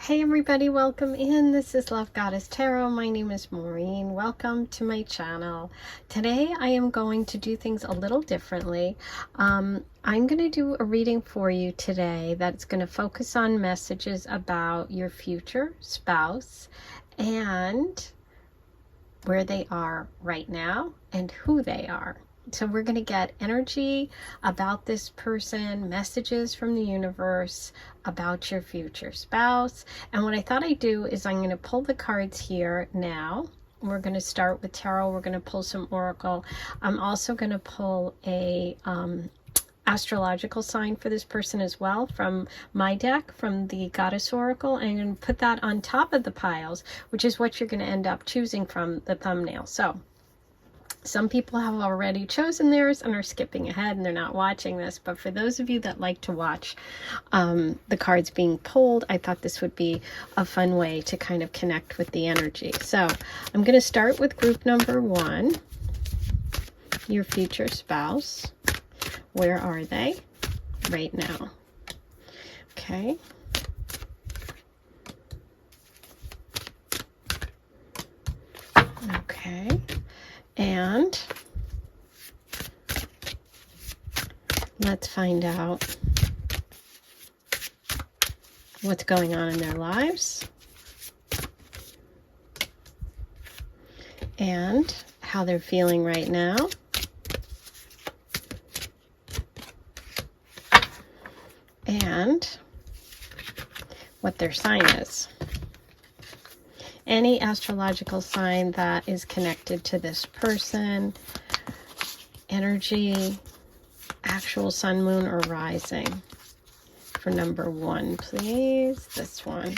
Hey everybody, welcome in. This is Love Goddess Tarot. My name is Maureen. Welcome to my channel. Today I am going to do things a little differently. I'm going to do a reading for you today that's going to focus on messages about your future spouse and where they are right now and who they are. So we're going to get energy about this person, messages from the universe about your future spouse. And what I thought I'd do is I'm going to pull the cards here now. We're going to start with tarot. We're going to pull some oracle. I'm also going to pull a astrological sign for this person as well from my deck, from the Goddess Oracle. I'm going to put that on top of the piles, which is what you're going to end up choosing from the thumbnail. So some people have already chosen theirs and are skipping ahead and they're not watching this. But for those of you that like to watch the cards being pulled, I thought this would be a fun way to kind of connect with the energy. So I'm going to start with group number 1, your future spouse. Where are they right now? Okay. Okay. And let's find out what's going on in their lives and how they're feeling right now. And what their sign is. Any astrological sign that is connected to this person, energy, actual sun, moon, or rising. For number 1, please. This one.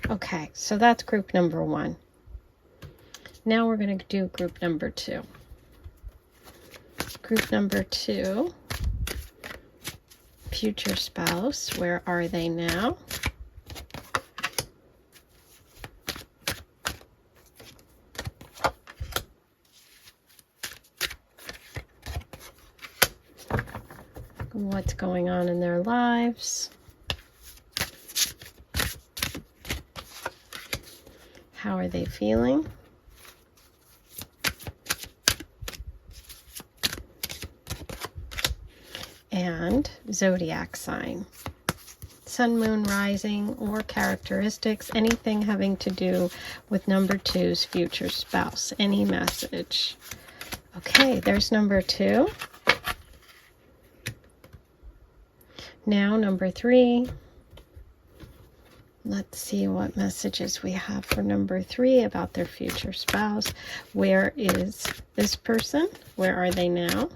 Okay, so that's group number 1. Now we're going to do group number 2. Group number 2, future spouse. Where are they now? What's going on in their lives? How are they feeling? And zodiac sign. Sun, moon, rising, or characteristics. Anything having to do with number 2's future spouse. Any message. Okay, there's number 2. Now number 3, let's see what messages we have for number 3 about their future spouse. Where is this person? Where are they now?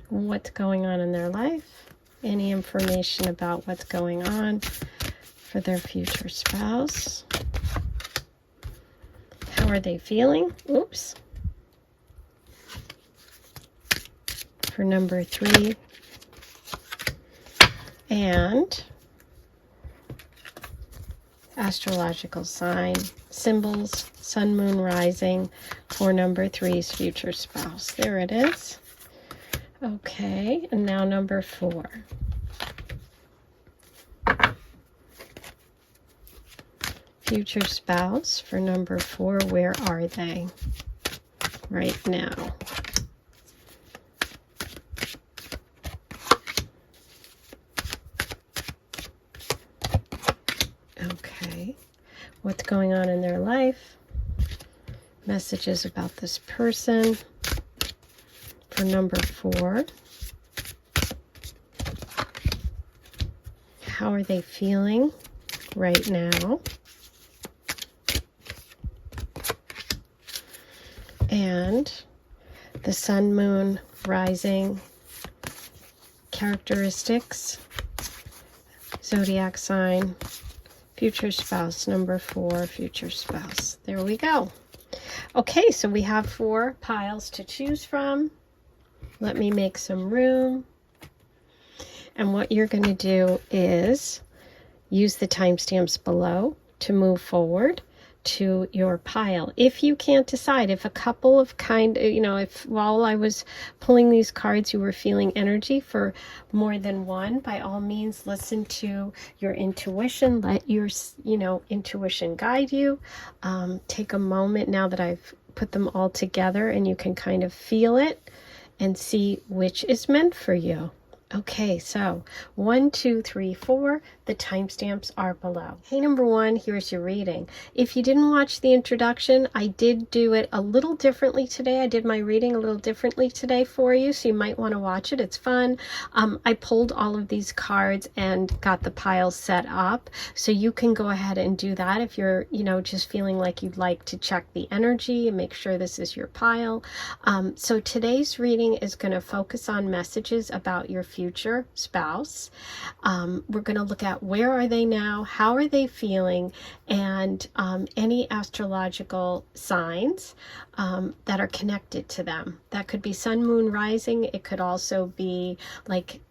What's going on in their life? Any information about what's going on for their future spouse? How are they feeling? Oops. For number 3. And astrological sign, symbols, sun, moon, rising for number 3's future spouse. There it is. Okay, and now number 4. Future spouse for number 4, where are they right now? Okay, what's going on in their life? Messages about this person for number 4. How are they feeling right now? And the sun, moon, rising, characteristics, zodiac sign, future spouse, number 4, future spouse. There we go. Okay, so we have 4 piles to choose from. Let me make some room. And what you're going to do is use the timestamps below to move forward to your pile. If you can't decide, if a couple of if while I was pulling these cards you were feeling energy for more than one, by all means listen to your intuition. Let your intuition guide you. Take a moment now that I've put them all together, and you can kind of feel it and see which is meant for you. Okay, so 1, 2, 3, 4. The timestamps are below. Hey, number 1, here's your reading. If you didn't watch the introduction, I did do it a little differently today. I did my reading a little differently today for you, so you might want to watch it. It's fun. I pulled all of these cards and got the pile set up, so you can go ahead and do that if you're, just feeling like you'd like to check the energy and make sure this is your pile. So today's reading is going to focus on messages about your future spouse. We're going to look at where are they now, how are they feeling, and any astrological signs that are connected to them. That could be sun, moon, rising. It could also be like,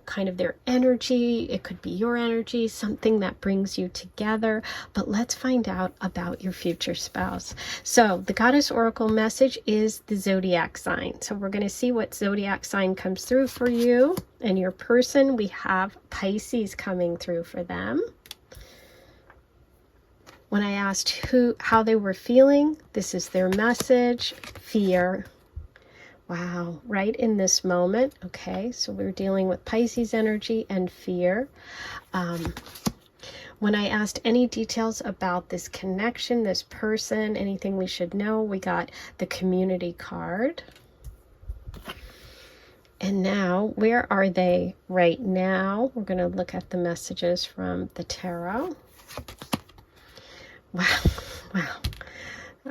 kind of their energy. It could be your energy, something that brings you together. But let's find out about your future spouse. So the Goddess Oracle message is the Zodiac sign. So we're going to see what Zodiac sign comes through for you and your person. We have Pisces coming through for them. When I asked how they were feeling, this is their message: fear. Wow, right in this moment. Okay, so we're dealing with Pisces energy and fear. When I asked any details about this connection, this person, anything we should know, we got the community card. And now, where are they right now? We're going to look at the messages from the tarot. Wow, wow.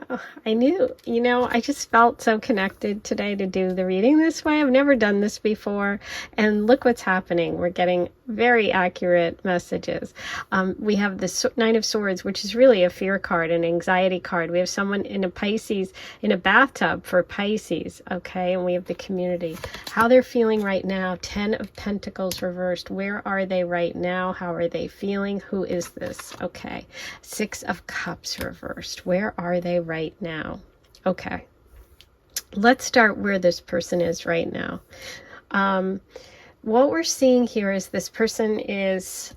Oh, I knew, I just felt so connected today to do the reading this way. I've never done this before. And look what's happening. We're getting very accurate messages. We have the Nine of Swords, which is really a fear card, an anxiety card. We have someone in a Pisces, in a bathtub for Pisces. Okay, and we have the community. How they're feeling right now. 10 of Pentacles reversed. Where are they right now? How are they feeling? Who is this? Okay. 6 of Cups reversed. Where are they right now? Okay, let's start where this person is right now. What we're seeing here is this person is,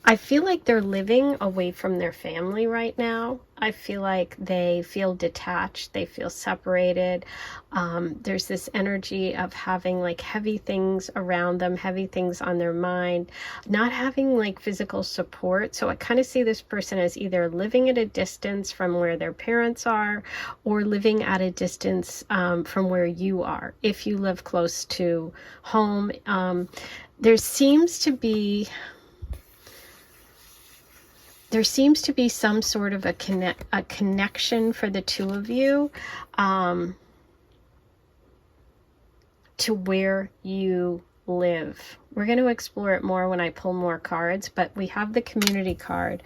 I feel like they're living away from their family right now. I feel like they feel detached. They feel separated. There's this energy of having like heavy things around them, heavy things on their mind, not having like physical support. So I kind of see this person as either living at a distance from where their parents are, or living at a distance from where you are. If you live close to home, there seems to be some sort of a connection for the two of you to where you live. We're going to explore it more when I pull more cards, but we have the community card.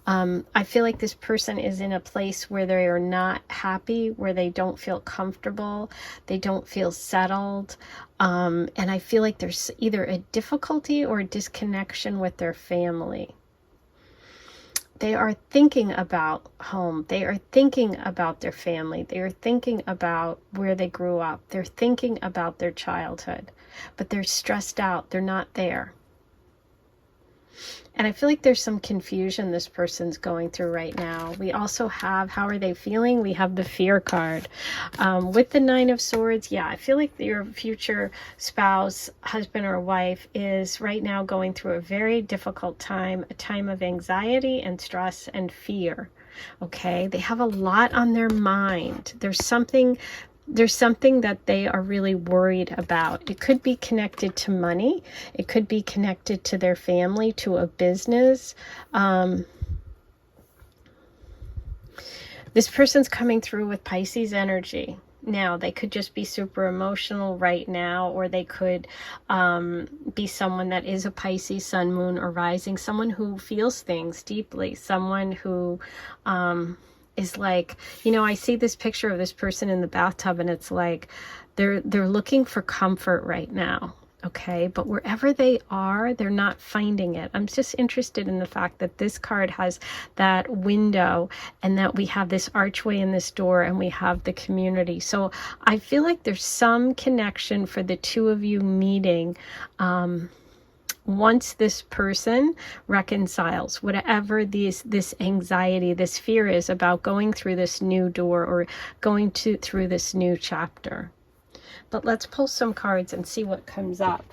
I feel like this person is in a place where they are not happy, where they don't feel comfortable, they don't feel settled, and I feel like there's either a difficulty or a disconnection with their family. They are thinking about home. They are thinking about their family. They are thinking about where they grew up. They're thinking about their childhood, but they're stressed out. They're not there. And I feel like there's some confusion this person's going through right now. We also have, how are they feeling? We have the fear card. With the Nine of Swords, yeah, I feel like your future spouse, husband or wife, is right now going through a very difficult time, a time of anxiety and stress and fear. Okay, they have a lot on their mind. There's something that they are really worried about. It could be connected to money. It could be connected to their family, to a business. This person's coming through with Pisces energy. Now, they could just be super emotional right now, or they could be someone that is a Pisces sun, moon, or rising, someone who feels things deeply, someone who is like, I see this picture of this person in the bathtub, and it's like they're looking for comfort right now. okay? But wherever they are, they're not finding it. I'm just interested in the fact that this card has that window and that we have this archway in this door and we have the community. So I feel like there's some connection for the two of you meeting once this person reconciles whatever this anxiety, this fear is about going through this new door or going through this new chapter. But let's pull some cards and see what comes up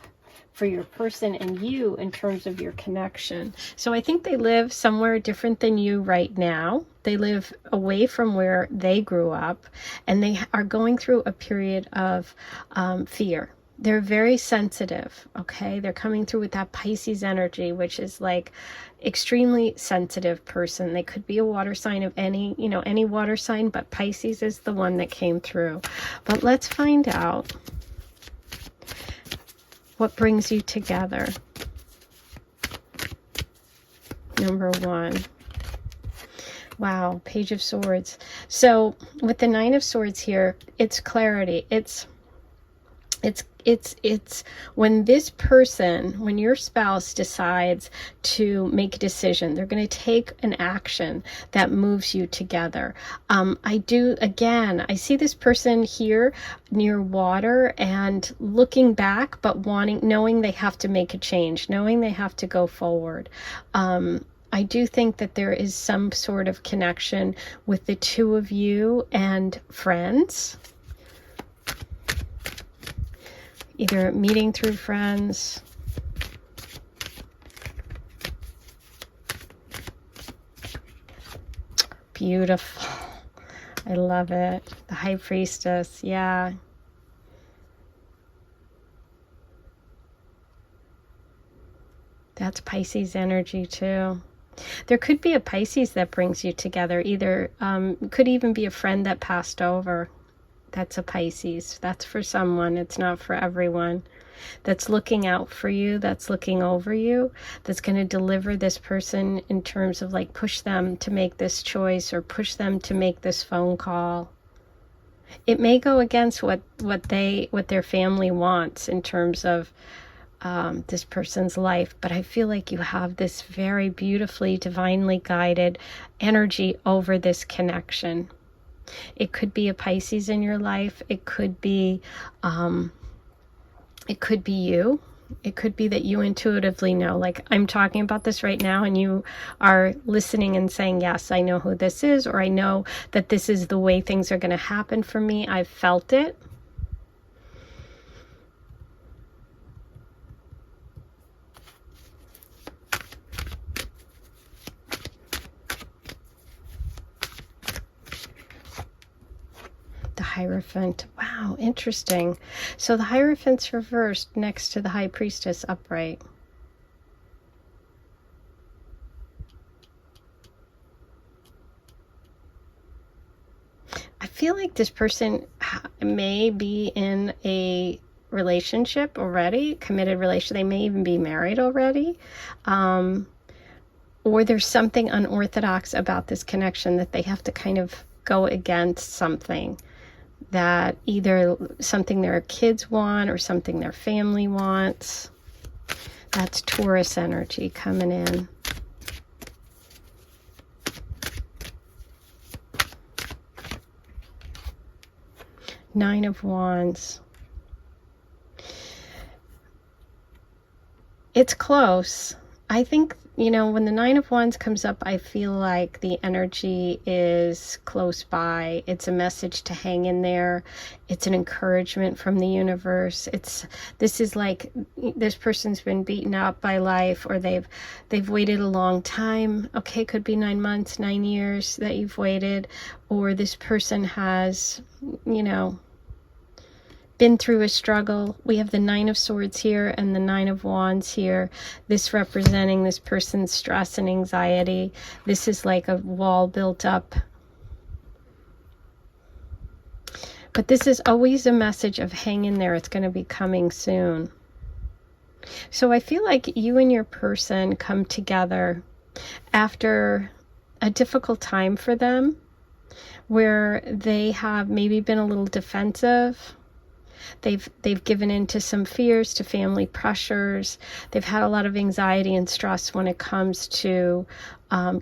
for your person and you in terms of your connection. So I think they live somewhere different than you right now. They live away from where they grew up, and they are going through a period of fear. They're very sensitive, okay? They're coming through with that Pisces energy, which is like extremely sensitive person. They could be a water sign of any, any water sign, but Pisces is the one that came through. But let's find out what brings you together. Number one. Wow, Page of Swords. So with the Nine of Swords here, it's clarity. It's when this person, when your spouse decides to make a decision, they're going to take an action that moves you together. I see this person here near water and looking back, but knowing they have to make a change, knowing they have to go forward. I do think that there is some sort of connection with the two of you and friends. Either meeting through friends, beautiful. I love it. The High Priestess, yeah. That's Pisces energy too. There could be a Pisces that brings you together. Either could even be a friend that passed over. That's a Pisces. That's for someone. It's not for everyone. That's looking out for you. That's looking over you. That's going to deliver this person in terms of like push them to make this choice or push them to make this phone call. It may go against what their family wants in terms of this person's life, but I feel like you have this very beautifully, divinely guided energy over this connection. It could be a Pisces in your life. It could be you. It could be that you intuitively know, like I'm talking about this right now and you are listening and saying, yes, I know who this is, or I know that this is the way things are going to happen for me. I've felt it. Hierophant. Wow, interesting. So the Hierophant's reversed next to the High Priestess upright. I feel like this person may be in a relationship already, committed relationship. They may even be married already. Or there's something unorthodox about this connection that they have to kind of go against something. That either something their kids want or something their family wants. That's Taurus energy coming in. Nine of Wands. It's close. I think, when the Nine of Wands comes up, I feel like the energy is close by. It's a message to hang in there. It's an encouragement from the universe. This is like this person's been beaten up by life, or they've waited a long time. Okay, could be 9 months, 9 years that you've waited, or this person has, been through a struggle. We have the Nine of Swords here and the Nine of Wands here. This representing this person's stress and anxiety. This is like a wall built up. But this is always a message of hang in there. It's going to be coming soon. So I feel like you and your person come together after a difficult time for them, where they have maybe been a little defensive. They've given in to some fears, to family pressures. They've had a lot of anxiety and stress when it comes to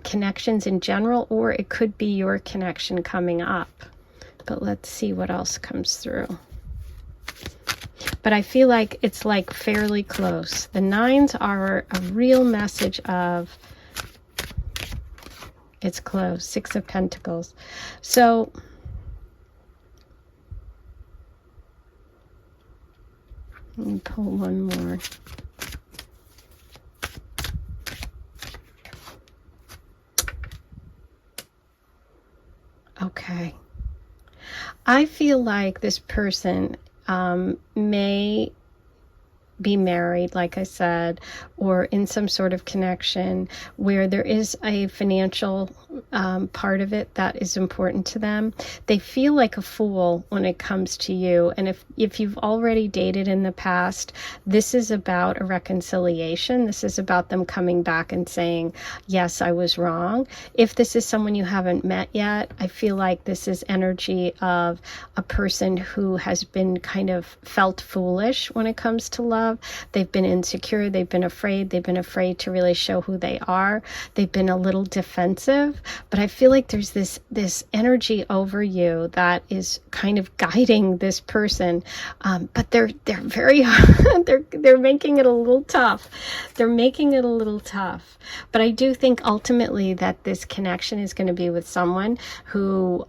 connections in general, or it could be your connection coming up. But let's see what else comes through. But I feel like it's like fairly close. The nines are a real message of it's close. Six of Pentacles. So let me pull one more. Okay. I feel like this person may be married, like I said, or in some sort of connection where there is a financial part of it that is important to them. They feel like a fool when it comes to you. And if you've already dated in the past, this is about a reconciliation. This is about them coming back and saying, yes, I was wrong. If this is someone you haven't met yet, I feel like this is energy of a person who has been kind of felt foolish when it comes to love. They've been insecure, they've been afraid to really show who they are. They've been a little defensive, but I feel like there's this energy over you that is kind of guiding this person. But they're very they're making it a little tough. They're making it a little tough. But I do think ultimately that this connection is going to be with someone who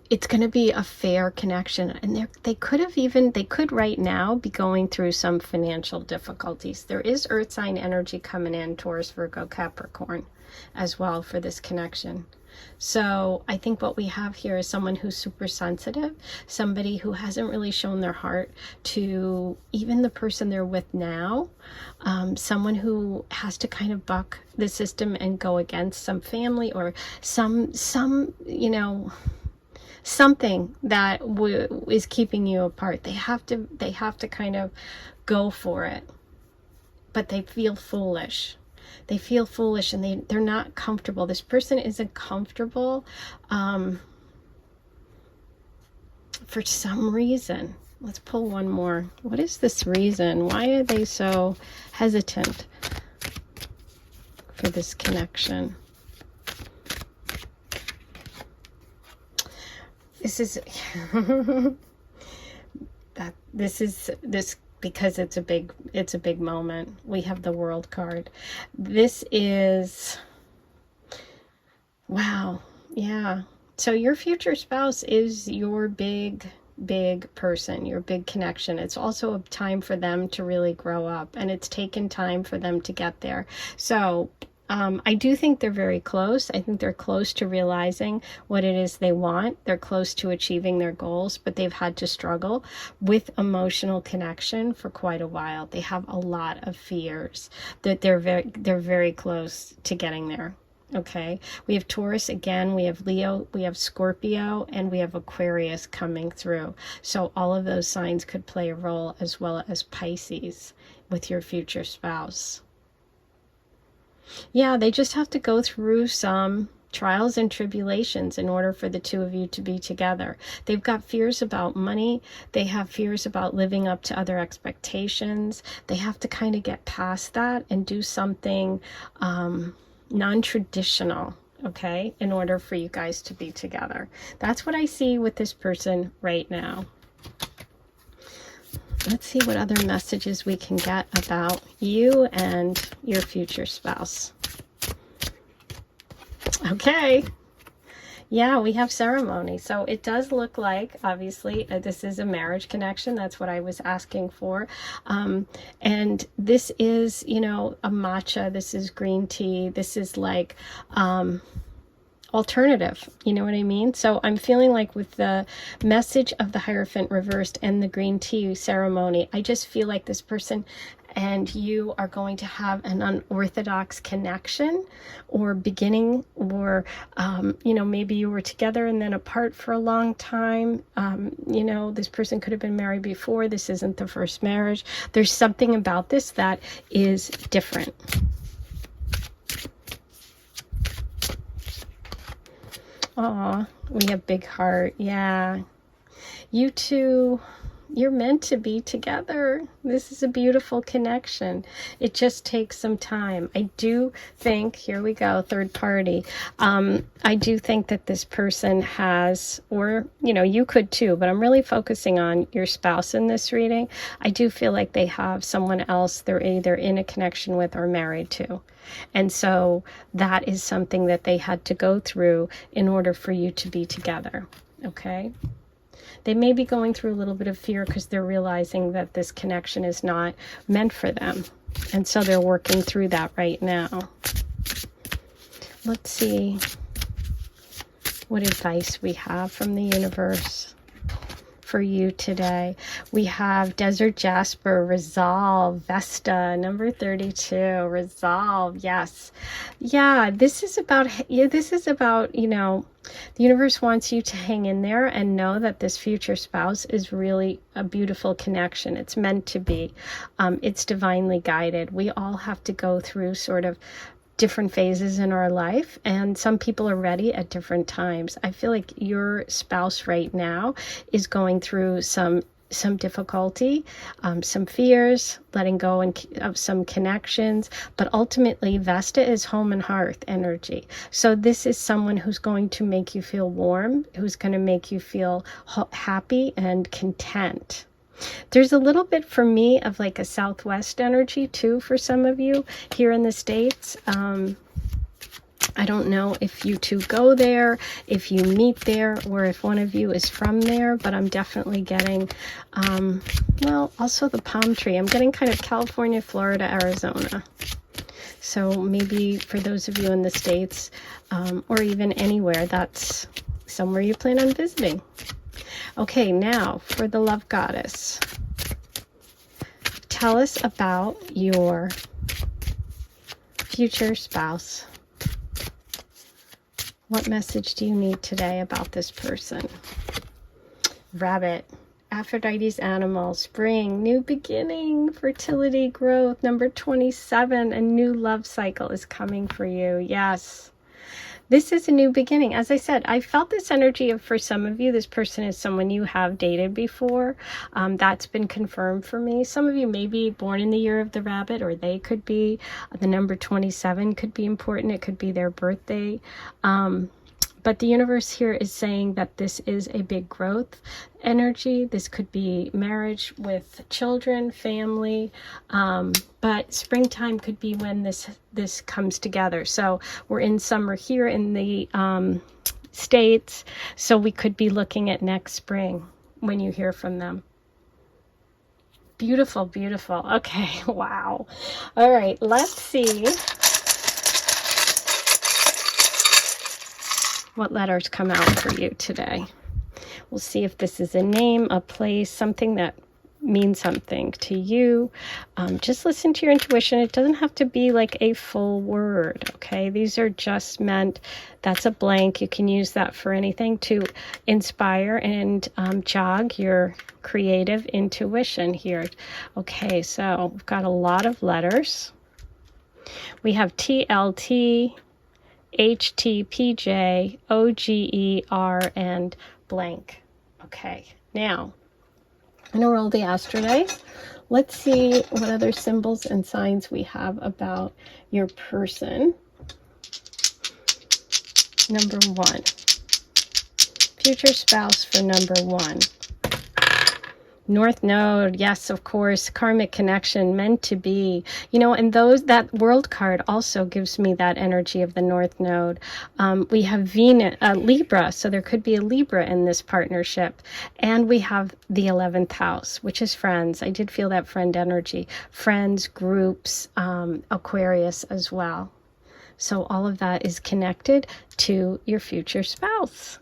it's going to be a fair connection, and they could right now be going through some financial difficulties. There is earth sign energy coming in, Taurus, Virgo, Capricorn as well for this connection. So I think what we have here is someone who's super sensitive, somebody who hasn't really shown their heart to even the person they're with now, someone who has to kind of buck the system and go against some family or some something that is keeping you apart. They have to kind of go for it, but they feel foolish. They feel foolish, and they're not comfortable. This person isn't comfortable for some reason. Let's pull one more. What is this reason? Why are they so hesitant for this connection? This is because it's a big moment. We have the World card. This is, wow, yeah. So your future spouse is your big person, your big connection. It's also a time for them to really grow up, and it's taken time for them to get there. So I do think they're very close. I think they're close to realizing what it is they want. They're close to achieving their goals, but they've had to struggle with emotional connection for quite a while. They have a lot of fears that they're very close to getting there. Okay, we have Taurus again, we have Leo, we have Scorpio, and we have Aquarius coming through. So all of those signs could play a role, as well as Pisces with your future spouse. Yeah, they just have to go through some trials and tribulations in order for the two of you to be together. They've got fears about money. They have fears about living up to other expectations. They have to kind of get past that and do something non-traditional, okay, in order for you guys to be together. That's what I see with this person right now. Let's see what other messages we can get about you and your future spouse. Okay. Yeah, we have ceremony. So it does look like, obviously, this is a marriage connection. That's what I was asking for. And this is, a matcha. This is green tea. This is like alternative, you know what I mean? So I'm feeling like with the message of the Hierophant reversed and the green tea ceremony, I just feel like this person and you are going to have an unorthodox connection or beginning, or maybe you were together and then apart for a long time. This person could have been married before. This isn't the first marriage. There's something about this that is different. Aw, we have big heart. Yeah. You two, you're meant to be together. This is a beautiful connection. It just takes some time. I do think, here we go, third party. I do think that this person has, or, you know, you could too, but I'm really focusing on your spouse in this reading. I do feel like they have someone else they're either in a connection with or married to. And so that is something that they had to go through in order for you to be together. Okay? They may be going through a little bit of fear because they're realizing that this connection is not meant for them. And so they're working through that right now. Let's see what advice we have from the universe for you today. We have Desert Jasper, Resolve, Vesta, number 32, Resolve. Yes. Yeah, this is about, you know, the universe wants you to hang in there and know that this future spouse is really a beautiful connection. It's meant to be. It's divinely guided. We all have to go through sort of different phases in our life, and some people are ready at different times. I feel like your spouse right now is going through some difficulty, some fears, letting go of some connections, but ultimately Vesta is home and hearth energy. So this is someone who's going to make you feel warm, who's going to make you feel happy and content. There's a little bit for me of like a Southwest energy too for some of you here in the States. I don't know if you two go there, if you meet there, or if one of you is from there, but I'm definitely getting, well, also the palm tree. I'm getting kind of California, Florida, Arizona. So maybe for those of you in the States, or even anywhere, that's somewhere you plan on visiting. Okay, now for the Love Goddess. Tell us about your future spouse. What message do you need today about this person? Rabbit, Aphrodite's animal, spring, new beginning, fertility, growth, number 27, a new love cycle is coming for you. Yes. This is a new beginning. As I said, I felt this energy of, for some of you, this person is someone you have dated before. That's been confirmed for me. Some of you may be born in the year of the rabbit, or they could be. The number 27 could be important. It could be their birthday. But the universe here is saying that this is a big growth energy. This could be marriage with children, family, but springtime could be when this comes together. So we're in summer here in the States, so we could be looking at next spring when you hear from them. Beautiful, beautiful. Okay, wow. All right, let's see what letters come out for you today. We'll see if this is a name, a place, something that means something to you. Just listen to your intuition. It doesn't have to be like a full word, okay? These are just meant, that's a blank. You can use that for anything to inspire and jog your creative intuition here. Okay, so we've got a lot of letters. We have TLT, HTPJ, OGER, and blank. Okay, now I'm going to roll the astrodice. Let's see what other symbols and signs we have about your person. Number 1. Future spouse for number 1. North Node, yes, of course, karmic connection, meant to be, you know, and that world card also gives me that energy of the North Node. We have Venus, Libra, so there could be a Libra in this partnership, and we have the 11th house, which is friends. I did feel that friend energy, friends, groups, Aquarius as well. So all of that is connected to your future spouse.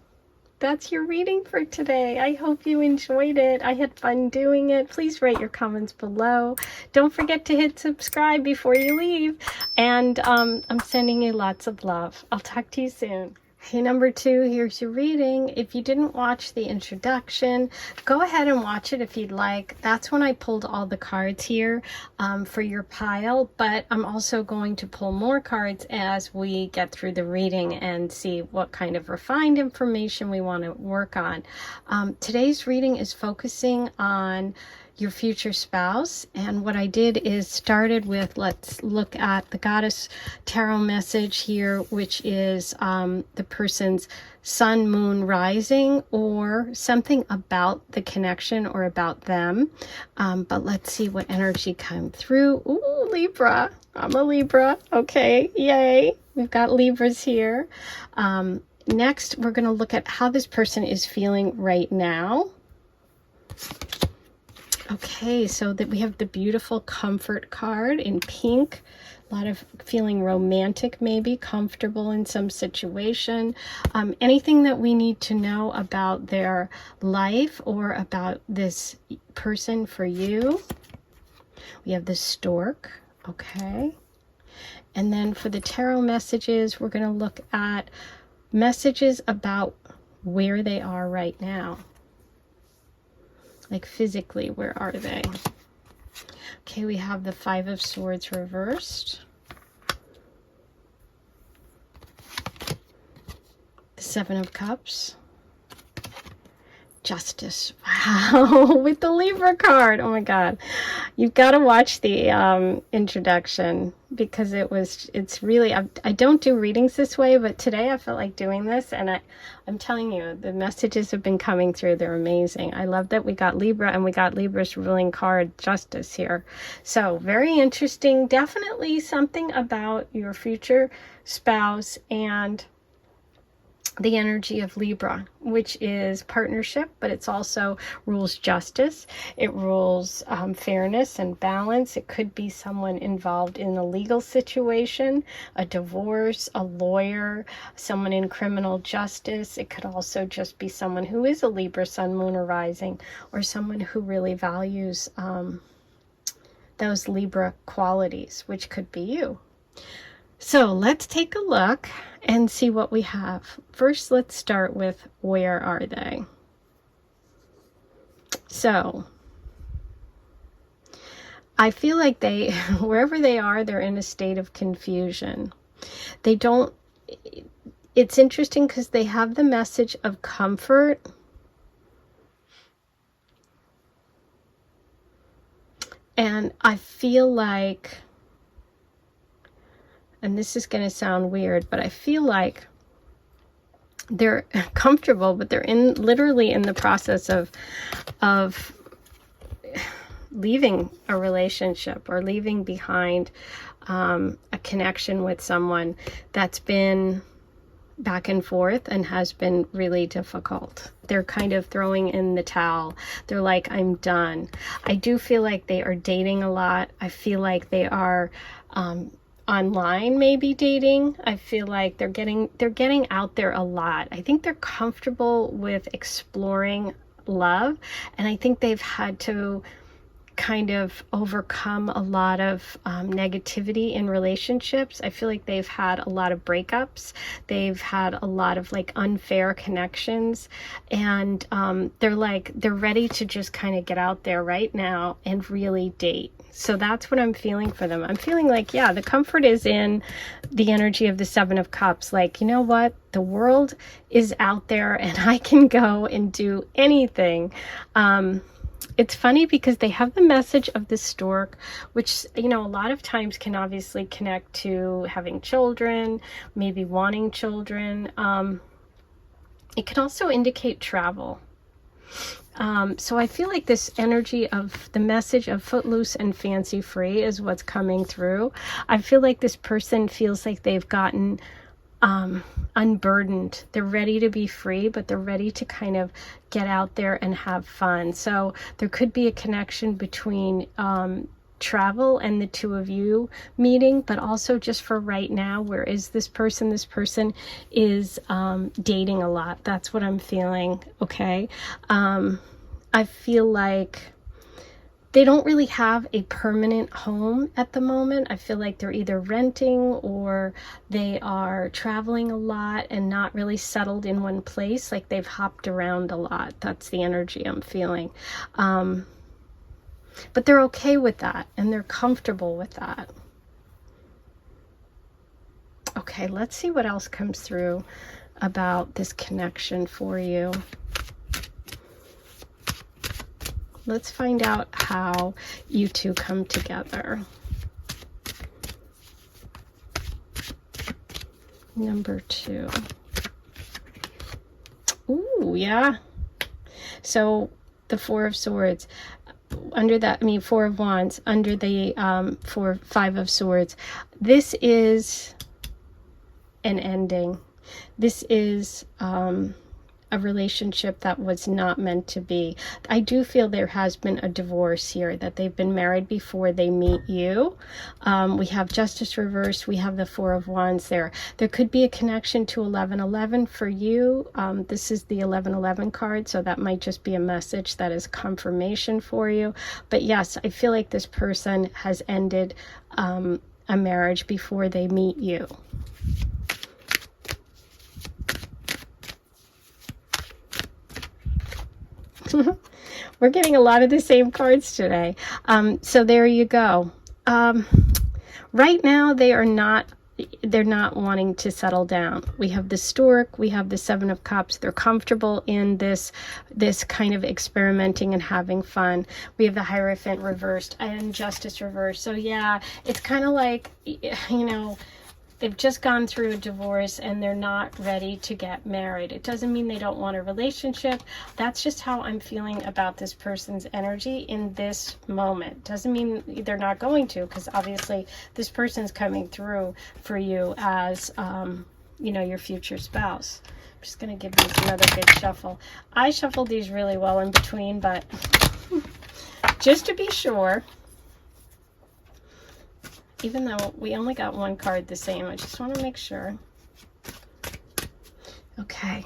That's your reading for today. I hope you enjoyed it. I had fun doing it. Please write your comments below. Don't forget to hit subscribe before you leave. And I'm sending you lots of love. I'll talk to you soon. Hey, number 2, here's your reading. If you didn't watch the introduction, go ahead and watch it if you'd like. That's when I pulled all the cards here for your pile, but I'm also going to pull more cards as we get through the reading and see what kind of refined information we want to work on. Today's reading is focusing on your future spouse, and what I did is started with, let's look at the Goddess Tarot message here, which is the person's sun, moon, rising, or something about the connection or about them. But let's see what energy came through. Ooh, Libra. I'm a Libra. Okay, yay. We've got Libras here. Next, we're going to look at how this person is feeling right now. Okay, so that we have the beautiful comfort card in pink. A lot of feeling romantic, maybe comfortable in some situation. Anything that we need to know about their life or about this person for you. We have the stork. Okay. And then for the tarot messages, we're going to look at messages about where they are right now. Like physically, where are they? Okay, we have the 5 of Swords reversed. The 7 of Cups. Justice. Wow, with the Libra card. Oh my God. You've got to watch the introduction because it's really, I don't do readings this way, but today I felt like doing this, and I'm telling you, the messages have been coming through. They're amazing. I love that we got Libra and we got Libra's ruling card, Justice, here. So very interesting. Definitely something about your future spouse and the energy of Libra, which is partnership, but it's also rules justice. It rules fairness and balance. It could be someone involved in a legal situation, a divorce, a lawyer, someone in criminal justice. It could also just be someone who is a Libra, sun, moon, or rising, or someone who really values those Libra qualities, which could be you. So let's take a look and see what we have. First, let's start with where are they? So I feel like they, wherever they are, they're in a state of confusion. They don't, it's interesting because they have the message of comfort. And I feel like, and this is going to sound weird, but I feel like they're comfortable, but they're literally in the process of leaving a relationship or leaving behind a connection with someone that's been back and forth and has been really difficult. They're kind of throwing in the towel. They're like, I'm done. I do feel like they are dating a lot. I feel like they are online, maybe dating. I feel like they're getting out there a lot. I think they're comfortable with exploring love, and I think they've had to kind of overcome a lot of negativity in relationships. I feel like they've had a lot of breakups. They've had a lot of like unfair connections, and they're ready to just kind of get out there right now and really date. So that's what I'm feeling for them. I'm feeling like, yeah, the comfort is in the energy of the 7 of Cups. Like, you know what? The world is out there and I can go and do anything. It's funny because they have the message of the stork, which, you know, a lot of times can obviously connect to having children, maybe wanting children. It can also indicate travel. So I feel like this energy of the message of footloose and fancy free is what's coming through. I feel like this person feels like they've gotten unburdened. They're ready to be free, but they're ready to kind of get out there and have fun. So there could be a connection between travel and the two of you meeting, but also just for right now, where is this person? This person is dating a lot. That's what I'm feeling. Okay. I feel like they don't really have a permanent home at the moment. I feel like they're either renting or they are traveling a lot and not really settled in one place. Like they've hopped around a lot. That's the energy I'm feeling. But they're okay with that and they're comfortable with that. Okay, let's see what else comes through about this connection for you. Let's find out how you two come together. Number 2. Ooh, yeah. So the 4 of Swords. Under that, I mean 4 of Wands. Under the 5 of Swords. This is an ending. This is a relationship that was not meant to be. I do feel there has been a divorce here, that they've been married before they meet you. We have Justice reversed. We have the 4 of Wands there. There could be a connection to 1111 for you. This is the 1111 card, so that might just be a message that is confirmation for you. But yes, I feel like this person has ended a marriage before they meet you. We're getting a lot of the same cards today. So there you go. Right now they're not wanting to settle down. We have the Stork, we have the 7 of Cups. They're comfortable in this kind of experimenting and having fun. We have the Hierophant reversed and Justice reversed. So yeah, it's kind of like, you know, they've just gone through a divorce and they're not ready to get married. It doesn't mean they don't want a relationship. That's just how I'm feeling about this person's energy in this moment. Doesn't mean they're not going to, because obviously this person's coming through for you as, you know, your future spouse. I'm just going to give these another good shuffle. I shuffled these really well in between, but just to be sure, even though we only got one card the same, I just want to make sure. Okay.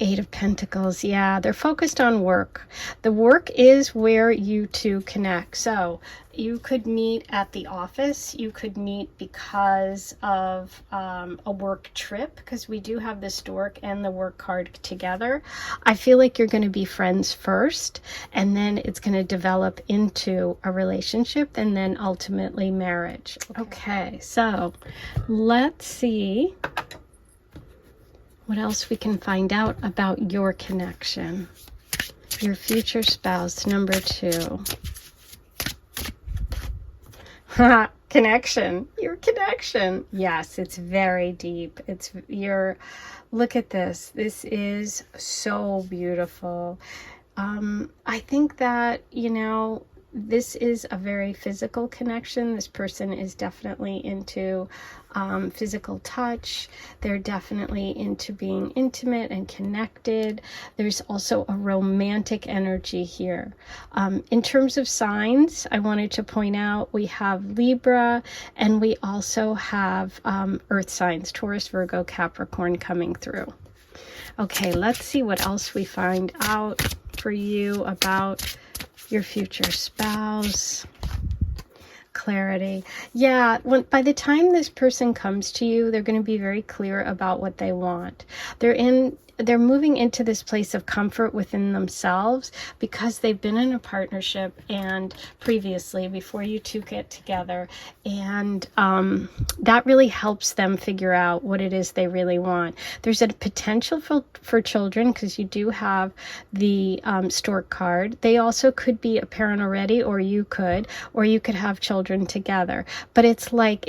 8 of Pentacles. Yeah, they're focused on work. The work is where you two connect. So you could meet at the office. You could meet because of a work trip, because we do have the Stork and the work card together. I feel like you're going to be friends first, and then it's going to develop into a relationship and then ultimately marriage. Okay, so let's see what else we can find out about your connection. Your future spouse, number 2. Connection. Your connection. Yes, it's very deep. It's your, look at this. This is so beautiful. I think that, you know, this is a very physical connection. This person is definitely into physical touch. They're definitely into being intimate and connected. There's also a romantic energy here. In terms of signs, I wanted to point out we have Libra, and we also have earth signs, Taurus, Virgo, Capricorn coming through. Okay, let's see what else we find out for you about your future spouse. Clarity. Yeah, by the time this person comes to you, they're going to be very clear about what they want. They're moving into this place of comfort within themselves because they've been in a partnership and previously before you two get together, and that really helps them figure out what it is they really want. There's a potential for children because you do have the Stork card. They also could be a parent already, or you could have children together. But it's like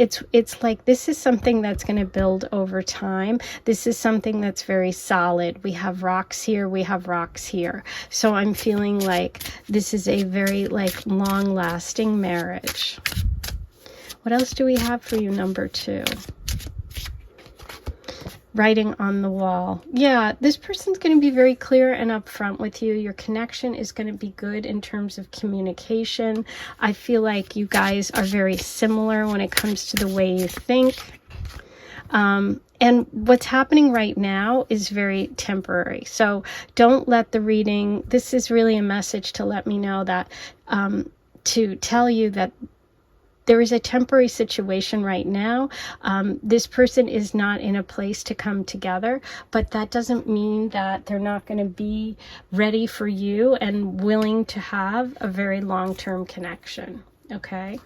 this is something that's going to build over time. This is something that's very solid. We have rocks here, we have rocks here. So I'm feeling like this is a very long-lasting marriage. What else do we have for you, number 2? Writing on the wall. Yeah, this person's going to be very clear and upfront with you. Your connection is going to be good in terms of communication. I feel like you guys are very similar when it comes to the way you think. And what's happening right now is very temporary. So don't let the reading, this is really a message to let me know that, to tell you that there is a temporary situation right now. This person is not in a place to come together, but that doesn't mean that they're not going to be ready for you and willing to have a very long-term connection. Okay?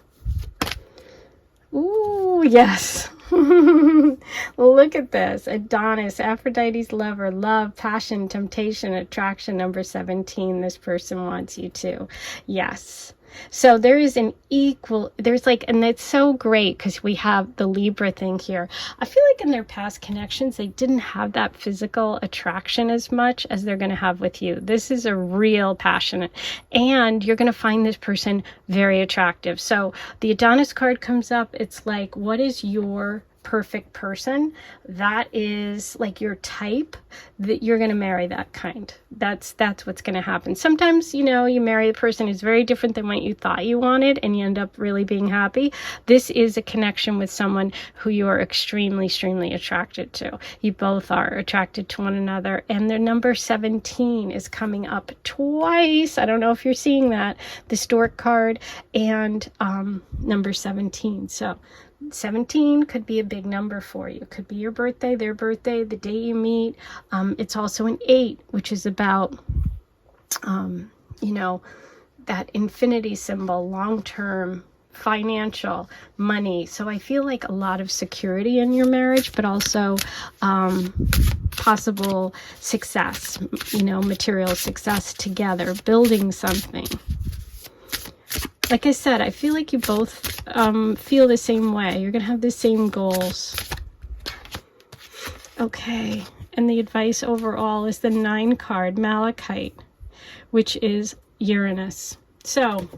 Ooh, yes. Look at this. Adonis, Aphrodite's lover, love, passion, temptation, attraction, number 17. This person wants you to. Yes. So there is an equal, there's like, and it's so great because we have the Libra thing here. I feel like in their past connections, they didn't have that physical attraction as much as they're going to have with you. This is a real passionate, and you're going to find this person very attractive. So the Adonis card comes up. It's like, what is your perfect person? That is like your type, that you're going to marry that kind. That's what's going to happen. Sometimes, you know, you marry a person who's very different than what you thought you wanted and you end up really being happy. This is a connection with someone who you are extremely, extremely attracted to. You both are attracted to one another, and their number 17 is coming up twice. I don't know if you're seeing that, the stork card and number 17. So 17 could be a big number for you. It could be your birthday, their birthday, the day you meet. It's also an 8, which is about, you know, that infinity symbol, long-term, financial, money. So I feel like a lot of security in your marriage, but also possible success, you know, material success together, building something. Like I said, I feel like you both feel the same way. You're going to have the same goals. Okay. And the advice overall is the 9 card, Malachite, which is Uranus. So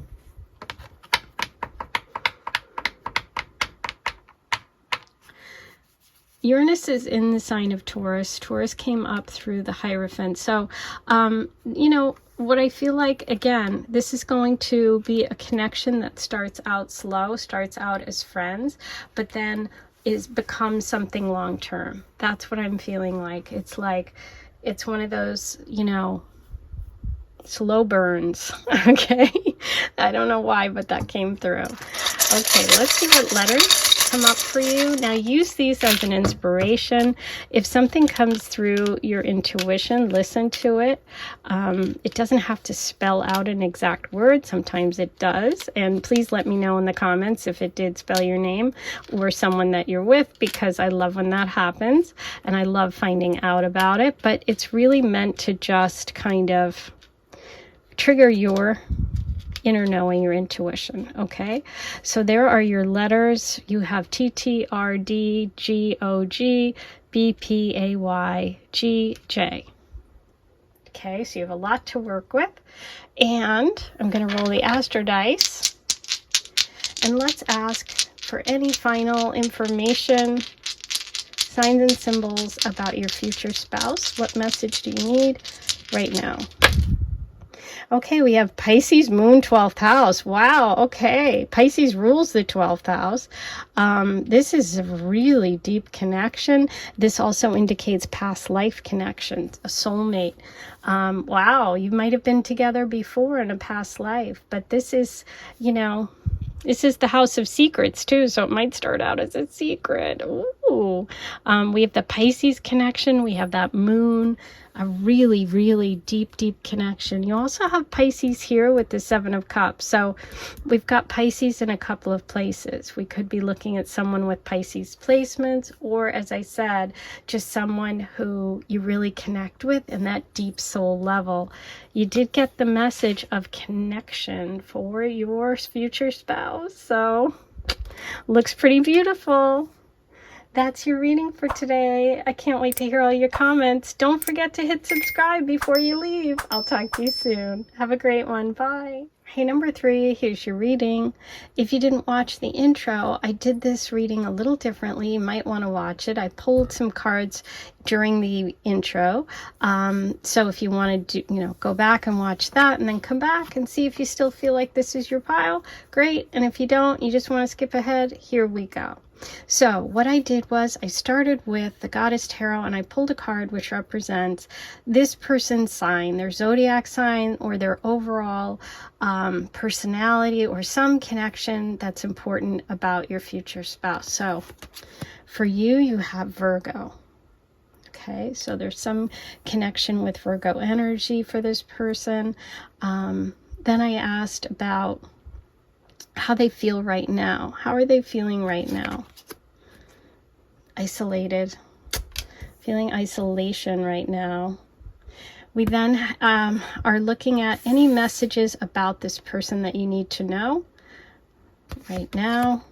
Uranus is in the sign of Taurus. Taurus came up through the Hierophant. So, you know, what I feel like, again, this is going to be a connection that starts out slow, starts out as friends, but then becomes something long-term. That's what I'm feeling like. It's like, it's one of those, you know, slow burns. Okay. I don't know why, but that came through. Okay. Let's see what letters come up for you. Now use these as an inspiration. If something comes through your intuition, listen to it. It doesn't have to spell out an exact word. Sometimes it does. And please let me know in the comments if it did spell your name or someone that you're with, because I love when that happens and I love finding out about it. But it's really meant to just kind of trigger your inner knowing, your intuition. Okay, so there are your letters. You have T, T, R, D, G, O, G, B, P, A, Y, G, J. Okay, so you have a lot to work with. And I'm going to roll the Astro dice. And let's ask for any final information, signs and symbols about your future spouse. What message do you need right now? Okay, we have Pisces moon 12th house. Wow, okay. Pisces rules the 12th house. This is a really deep connection. This also indicates past life connections, a soulmate. Wow, you might have been together before in a past life, but this is, you know, this is the house of secrets too, so it might start out as a secret. Ooh. We have the Pisces connection. We have that moon, a really, really deep, deep connection. You also have Pisces here with the 7 of Cups. So we've got Pisces in a couple of places. We could be looking at someone with Pisces placements, or as I said, just someone who you really connect with in that deep soul level. You did get the message of connection for your future spouse. So looks pretty beautiful. That's your reading for today. I can't wait to hear all your comments. Don't forget to hit subscribe before you leave. I'll talk to you soon. Have a great one. Bye. Hey, number 3, here's your reading. If you didn't watch the intro, I did this reading a little differently. You might want to watch it. I pulled some cards during the intro. So if you want to go back and watch that and then come back and see if you still feel like this is your pile, great. And if you don't, you just want to skip ahead, here we go. So what I did was I started with the Goddess Tarot and I pulled a card which represents this person's sign, their zodiac sign, or their overall personality, or some connection that's important about your future spouse. So for you, you have Virgo. Okay, so there's some connection with Virgo energy for this person. Then I asked about how they feel right now. How are they feeling right now? Isolated. Feeling isolation right now. We then are looking at any messages about this person that you need to know right now.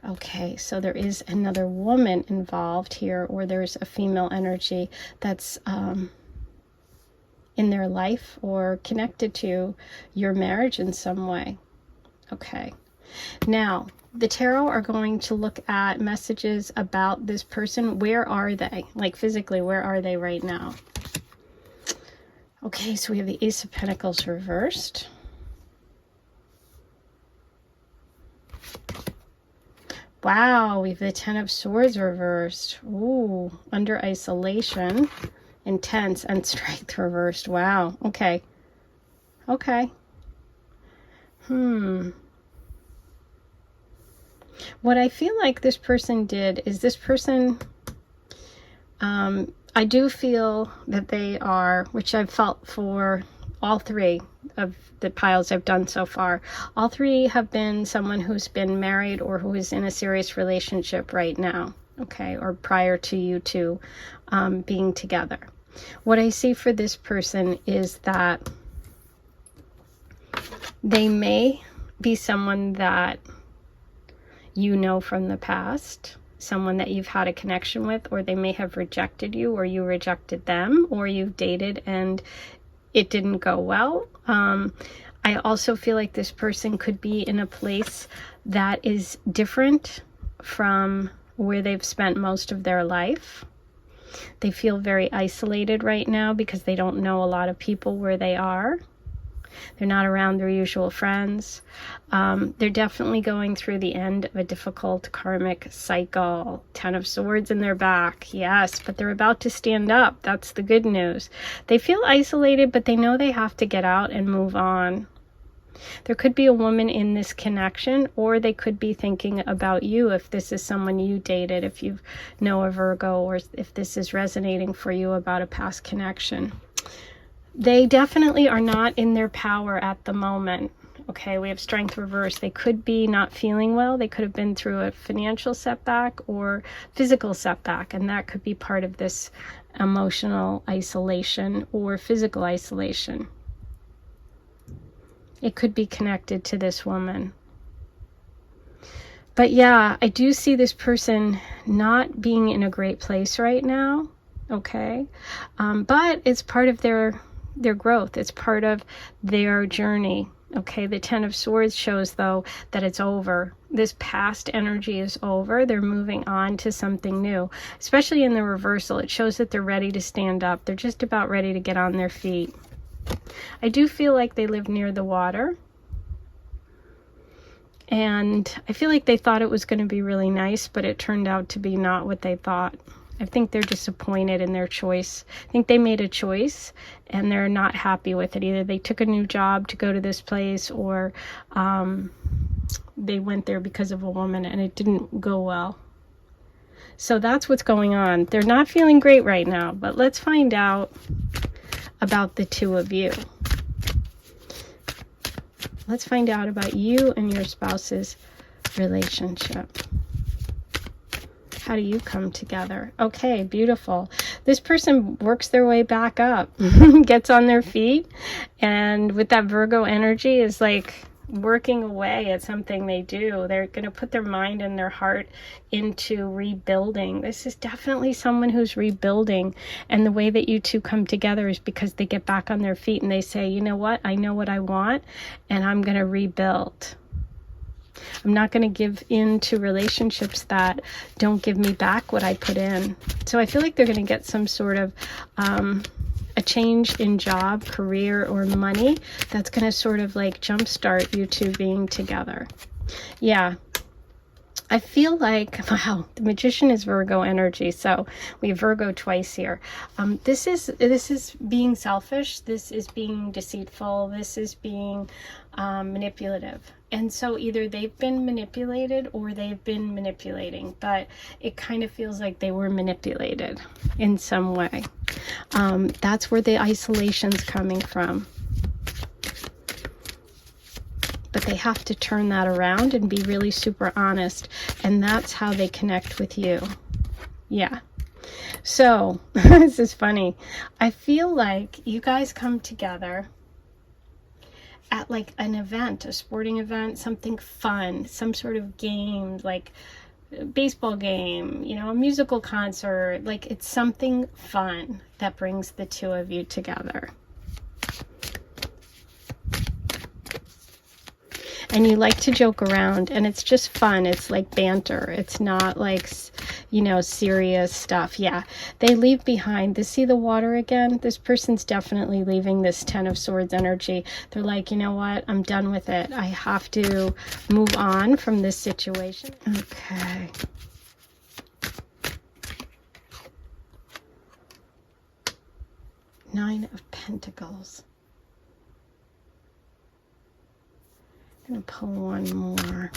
Okay, so there is another woman involved here, or there's a female energy that's in their life or connected to your marriage in some way. Okay, now the tarot are going to look at messages about this person. Where are they? Like physically, where are they right now? Okay, so we have the Ace of Pentacles reversed. Wow, we have the Ten of Swords reversed. Ooh, under isolation, intense, and Strength reversed. Wow, okay. Okay. What I feel like this person did is this person, I do feel that they are, which I've felt for all 3 of the piles I've done so far, all 3 have been someone who's been married or who is in a serious relationship right now, okay, or prior to you two being together. What I see for this person is that they may be someone that you know from the past, someone that you've had a connection with, or they may have rejected you, or you rejected them, or you've dated and it didn't go well. I also feel like this person could be in a place that is different from where they've spent most of their life. They feel very isolated right now because they don't know a lot of people where they are. They're not around their usual friends. They're definitely going through the end of a difficult karmic cycle. 10 of Swords in their back. Yes, but they're about to stand up. That's the good news. They feel isolated, but they know they have to get out and move on. There could be a woman in this connection, or they could be thinking about you if this is someone you dated, if you know a Virgo, or if this is resonating for you about a past connection. They definitely are not in their power at the moment. Okay, we have Strength reversed. They could be not feeling well. They could have been through a financial setback or physical setback, and that could be part of this emotional isolation or physical isolation. It could be connected to this woman. But yeah, I do see this person not being in a great place right now. Okay, but it's part of their growth. It's part of their journey. Okay, the 10 of Swords shows, though, that it's over. This past energy is over. They're moving on to something new. Especially in the reversal, it shows that they're ready to stand up. They're just about ready to get on their feet. I do feel like they live near the water. And I feel like they thought it was going to be really nice, but it turned out to be not what they thought. I think they're disappointed in their choice. I think they made a choice and they're not happy with it. Either they took a new job to go to this place, or they went there because of a woman and it didn't go well. So that's what's going on. They're not feeling great right now, but let's find out about the two of you. Let's find out about you and your spouse's relationship. How do you come together? Okay, beautiful. This person works their way back up, gets on their feet, and with that Virgo energy is like, working away at something they do. They're going to put their mind and their heart into rebuilding. This is definitely someone who's rebuilding. And the way that you two come together is because they get back on their feet and they say, you know what? I know what I want and I'm going to rebuild. I'm not going to give in to relationships that don't give me back what I put in. So I feel like they're going to get some sort of a change in job, career, or money that's going to sort of like jumpstart you two being together. Yeah. I feel like, wow, the Magician is Virgo energy, so we have Virgo twice here. This is being selfish. This is being deceitful. This is being manipulative. And so either they've been manipulated or they've been manipulating, but it kind of feels like they were manipulated in some way. That's where the isolation's coming from. But they have to turn that around and be really super honest. And that's how they connect with you. Yeah. So, this is funny. I feel like you guys come together at like an event, a sporting event, something fun, some sort of game, like a baseball game, you know, a musical concert. Like it's something fun that brings the two of you together. And you like to joke around, and it's just fun. It's like banter. It's not like, you know, serious stuff. Yeah, they leave behind. They see the water again. This person's definitely leaving this Ten of Swords energy. They're like, you know what? I'm done with it. I have to move on from this situation. Okay. Nine of Pentacles. I'm going to pull one more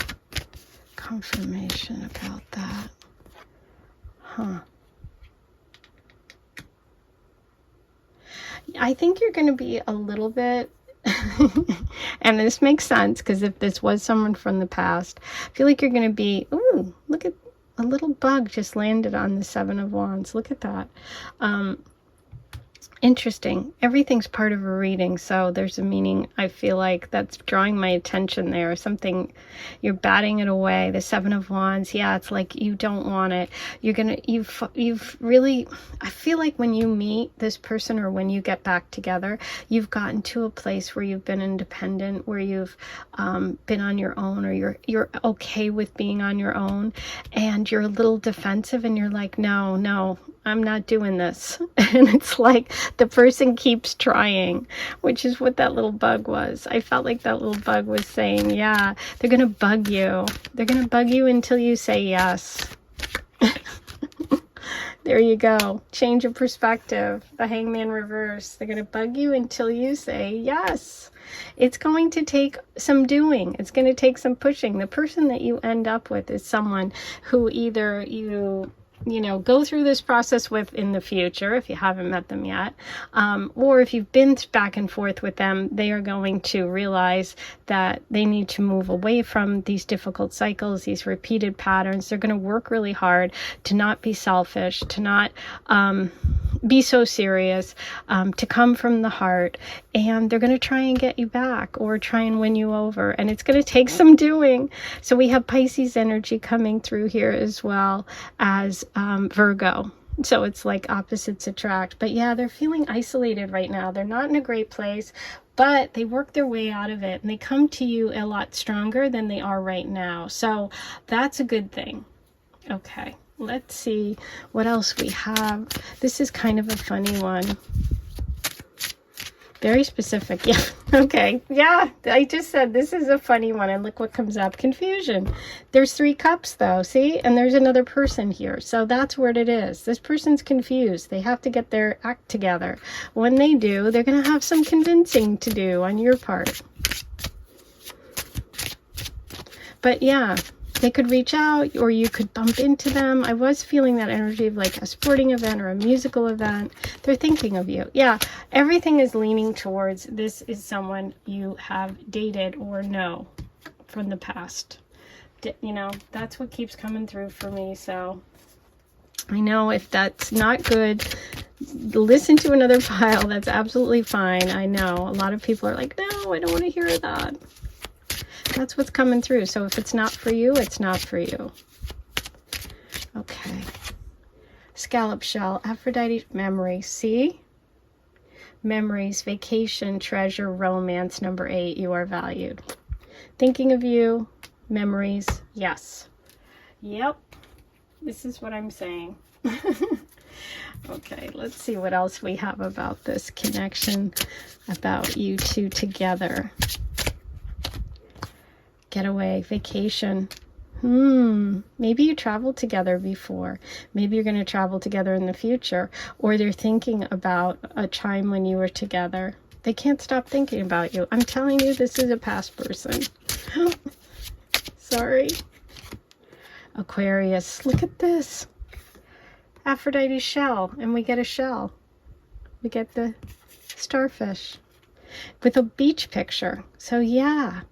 confirmation about that. Huh. I think you're going to be a little bit, and this makes sense because if this was someone from the past, I feel like you're going to be, ooh, look at a little bug just landed on the Seven of Wands. Look at that. Interesting. Everything's part of a reading, so there's a meaning, I feel like, that's drawing my attention there. Something, you're batting it away. The Seven of Wands, yeah, it's like you don't want it. You've really, I feel like when you meet this person or when you get back together, you've gotten to a place where you've been independent, where you've been on your own, or you're okay with being on your own, and you're a little defensive, and you're like, no, I'm not doing this. And it's like the person keeps trying, which is what that little bug was. I felt like that little bug was saying, yeah, they're going to bug you. They're going to bug you until you say yes. There you go. Change of perspective. The Hangman reverse. They're going to bug you until you say yes. It's going to take some doing. It's going to take some pushing. The person that you end up with is someone who either you know, go through this process with in the future, if you haven't met them yet, or if you've been back and forth with them, they are going to realize that they need to move away from these difficult cycles, these repeated patterns. They're going to work really hard to not be selfish, to not be so serious, to come from the heart, and they're going to try and get you back or try and win you over, and it's going to take some doing. So we have Pisces energy coming through here as well as Virgo. So it's like opposites attract. But yeah, they're feeling isolated right now. They're not in a great place, but they work their way out of it, and they come to you a lot stronger than they are right now. So that's a good thing. Okay. Let's see what else we have. This is kind of a funny one. Very specific. Yeah. Okay. Yeah. I just said this is a funny one, and look what comes up. Confusion. There's 3 cups though. See? And there's another person here. So that's what it is. This person's confused. They have to get their act together. When they do, they're going to have some convincing to do on your part. But yeah. They could reach out, or you could bump into them. I was feeling that energy of like a sporting event or a musical event. They're thinking of you. Yeah, everything is leaning towards this is someone you have dated or know from the past. You know, that's what keeps coming through for me. So I know if that's not good, listen to another pile. That's absolutely fine. I know a lot of people are like, no, I don't want to hear that. That's what's coming through. So if it's not for you, it's not for you. Okay. Scallop shell, Aphrodite, memory. See? Memories, vacation, treasure, romance. Number 8, you are valued. Thinking of you, memories, yes. Yep. This is what I'm saying. Okay, let's see what else we have about this connection, about you two together. Getaway, vacation. Maybe you traveled together before. Maybe you're going to travel together in the future. Or they're thinking about a time when you were together. They can't stop thinking about you. I'm telling you, this is a past person. Sorry. Aquarius, look at this. Aphrodite shell, and we get a shell. We get the starfish with a beach picture. So yeah.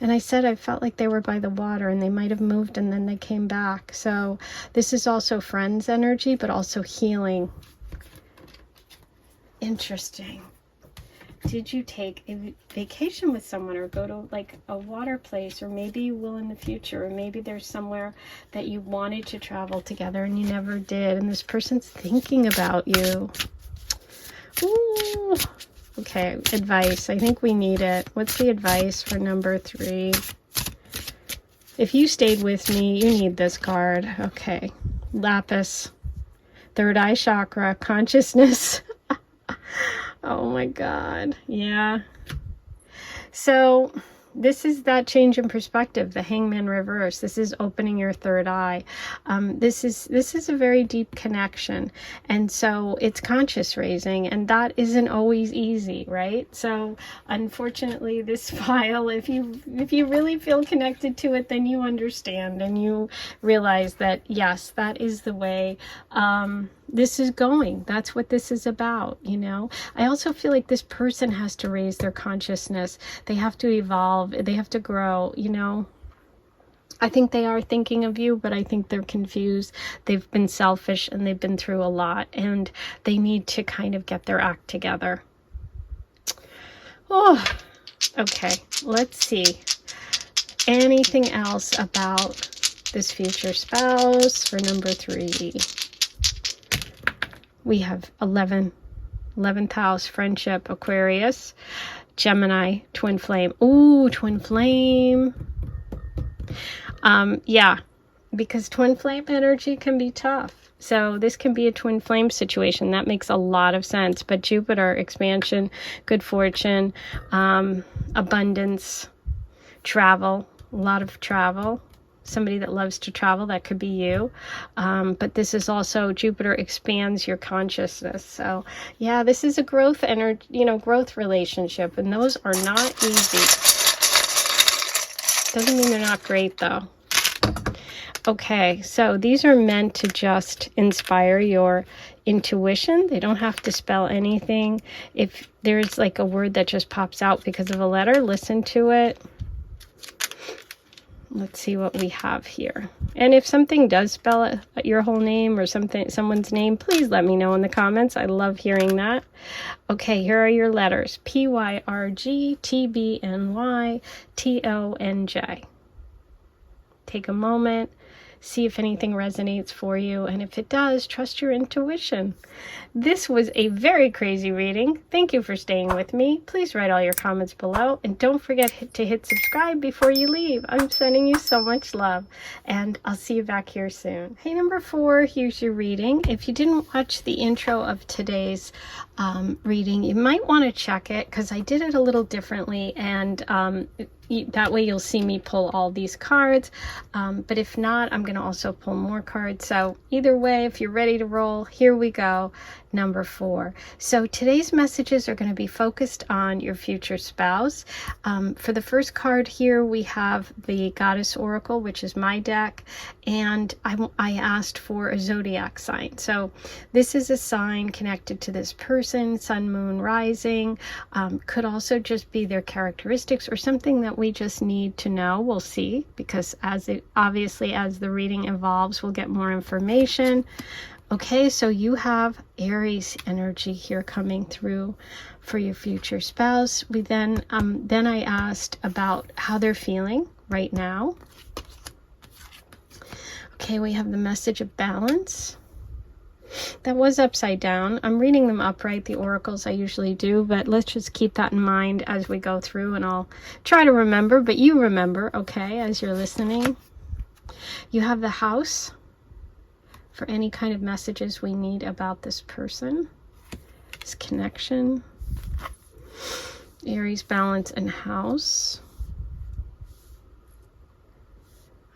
And I said I felt like they were by the water, and they might have moved and then they came back. So this is also friends energy, but also healing. Interesting. Did you take a vacation with someone, or go to like a water place, or maybe you will in the future, or maybe there's somewhere that you wanted to travel together and you never did, and this person's thinking about you. Ooh. Okay, advice. I think we need it. What's the advice for number 3? If you stayed with me, you need this card. Okay. Lapis. Third eye chakra. Consciousness. Oh my God. Yeah. So this is that change in perspective, the Hangman reverse. This is opening your third eye. This is a very deep connection. And so it's conscious raising, and that isn't always easy, right? So unfortunately, this file, if you really feel connected to it, then you understand and you realize that, yes, that is the way this is going. That's what this is about, you know. I also feel like this person has to raise their consciousness. They have to evolve. They have to grow, you know. I think they are thinking of you, but I think they're confused. They've been selfish and they've been through a lot, and they need to kind of get their act together. Oh, okay. Let's see. Anything else about this future spouse for number 3? We have 11th house, friendship, Aquarius, Gemini, twin flame. Ooh, twin flame. Yeah, because twin flame energy can be tough. So this can be a twin flame situation. That makes a lot of sense. But Jupiter, expansion, good fortune, abundance, travel, a lot of travel. Somebody that loves to travel, that could be you. But this is also, Jupiter expands your consciousness. So yeah, this is a growth energy, you know, growth relationship, and those are not easy. Doesn't mean they're not great though. Okay, so these are meant to just inspire your intuition. They don't have to spell anything. If there's like a word that just pops out because of a letter, listen to it. Let's see what we have here. And if something does spell your whole name or someone's name, please let me know in the comments. I love hearing that. Okay, here are your letters. P-Y-R-G, T-B-N-Y, T-O-N-J. Take a moment. See if anything resonates for you. And if it does, trust your intuition. This was a very crazy reading. Thank you for staying with me. Please write all your comments below. And don't forget to hit subscribe before you leave. I'm sending you so much love. And I'll see you back here soon. Hey, number 4, here's your reading. If you didn't watch the intro of today's reading, you might want to check it because I did it a little differently. And that way you'll see me pull all these cards, but if not, I'm going to also pull more cards. So either way, if you're ready to roll, here we go. Number 4. So today's messages are going to be focused on your future spouse. For the first card here, we have the Goddess Oracle, which is my deck, and I asked for a zodiac sign. So this is a sign connected to this person, sun, moon, rising. Could also just be their characteristics or something that we just need to know. We'll see, because obviously as the reading evolves, we'll get more information. Okay, so you have Aries energy here coming through for your future spouse. We then I asked about how they're feeling right now. Okay, we have the message of balance. That was upside down. I'm reading them upright, the oracles I usually do, but let's just keep that in mind as we go through, and I'll try to remember, but you remember, okay, as you're listening. You have the House for any kind of messages we need about this person, this connection. Aries, balance, and House.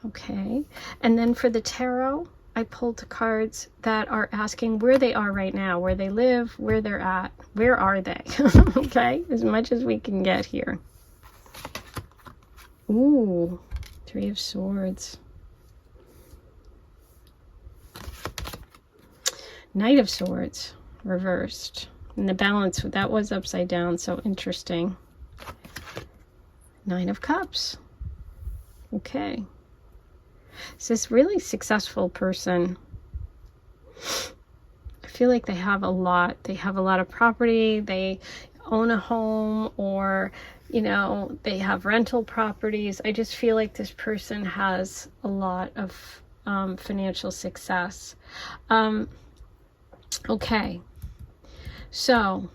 Okay, and then for the tarot, I pulled the cards that are asking where they are right now, where they live, where they're at, where are they? Okay, as much as we can get here. Ooh, Three of Swords. Knight of Swords, reversed. And the balance, that was upside down, so interesting. Nine of Cups. Okay. So this really successful person, I feel like they have a lot. They have a lot of property. They own a home, or, you know, they have rental properties. I just feel like this person has a lot of financial success. Okay. So,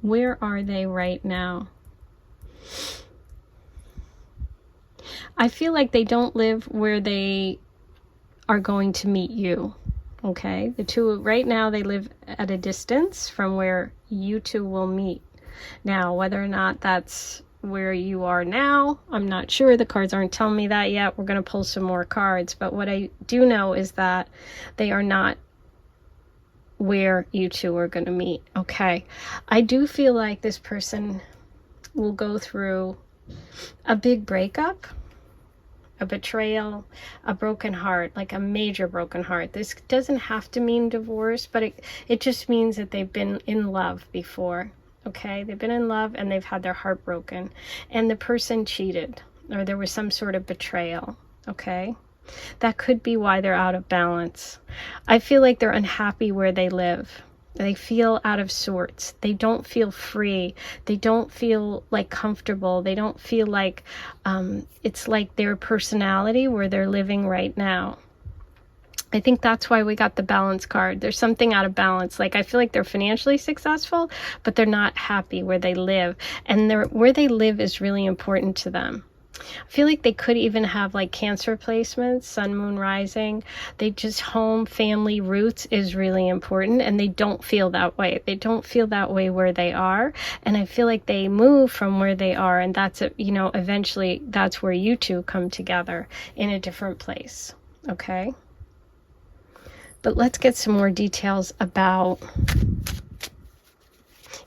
where are they right now? I feel like they don't live where they are going to meet you. Okay, the two right now, they live at a distance from where you two will meet. Now, whether or not that's where you are now, I'm not sure. The cards aren't telling me that yet. We're going to pull some more cards, but what I do know is that they are not where you two are going to meet. Okay, I do feel like this person will go through a big breakup, a betrayal, a broken heart, like a major broken heart. This doesn't have to mean divorce, but it just means that they've been in love before. Okay, they've been in love and they've had their heart broken, and the person cheated, or there was some sort of betrayal. Okay, that could be why they're out of balance. I feel like they're unhappy where they live. They feel out of sorts. They don't feel free. They don't feel like comfortable. They don't feel like it's like their personality where they're living right now. I think that's why we got the balance card. There's something out of balance. Like, I feel like they're financially successful, but they're not happy where they live. And where they live is really important to them. I feel like they could even have like Cancer placements, sun, moon, rising. They just, home, family, roots is really important, and they don't feel that way. They don't feel that way where they are, and I feel like they move from where they are, and that's, you know, eventually that's where you two come together in a different place. Okay, but let's get some more details about,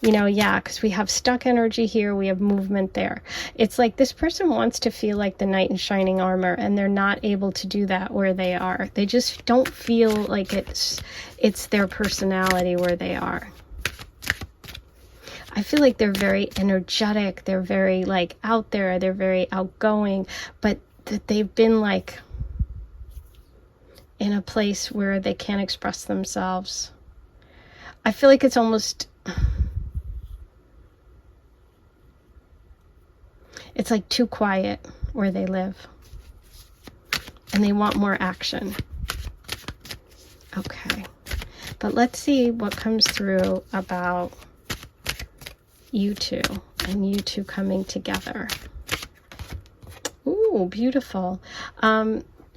you know, yeah, because we have stuck energy here, we have movement there. It's like this person wants to feel like the knight in shining armor, and they're not able to do that where they are. They just don't feel like it's their personality where they are. I feel like they're very energetic, they're very like out there, they're very outgoing, but that they've been like in a place where they can't express themselves. I feel like it's almost, it's like too quiet where they live, and they want more action. Okay, but let's see what comes through about you two and you two coming together. Ooh, beautiful.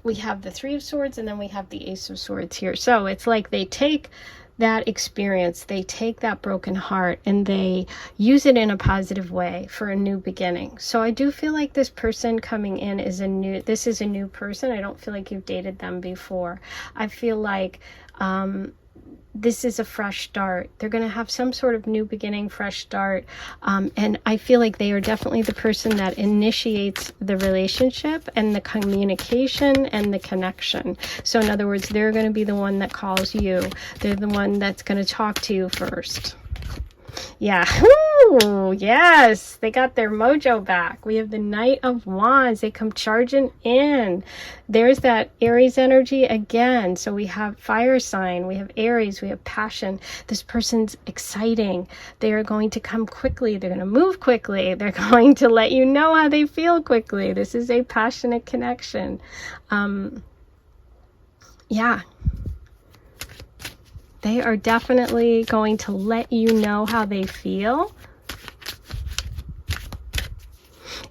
We have the Three of Swords, and then we have the Ace of Swords here. So it's like they take that experience, they take that broken heart, and they use it in a positive way for a new beginning. So I do feel like this person coming in is this is a new person. I don't feel like you've dated them before. I feel like this is a fresh start. They're going to have some sort of new beginning, fresh start. And I feel like they are definitely the person that initiates the relationship and the communication and the connection. So in other words, they're going to be the one that calls you. They're the one that's going to talk to you first. Yeah. Ooh, yes. They got their mojo back. We have the Knight of Wands. They come charging in. There's that Aries energy again. So we have fire sign. We have Aries. We have passion. This person's exciting. They are going to come quickly. They're going to move quickly. They're going to let you know how they feel quickly. This is a passionate connection. Yeah. They are definitely going to let you know how they feel.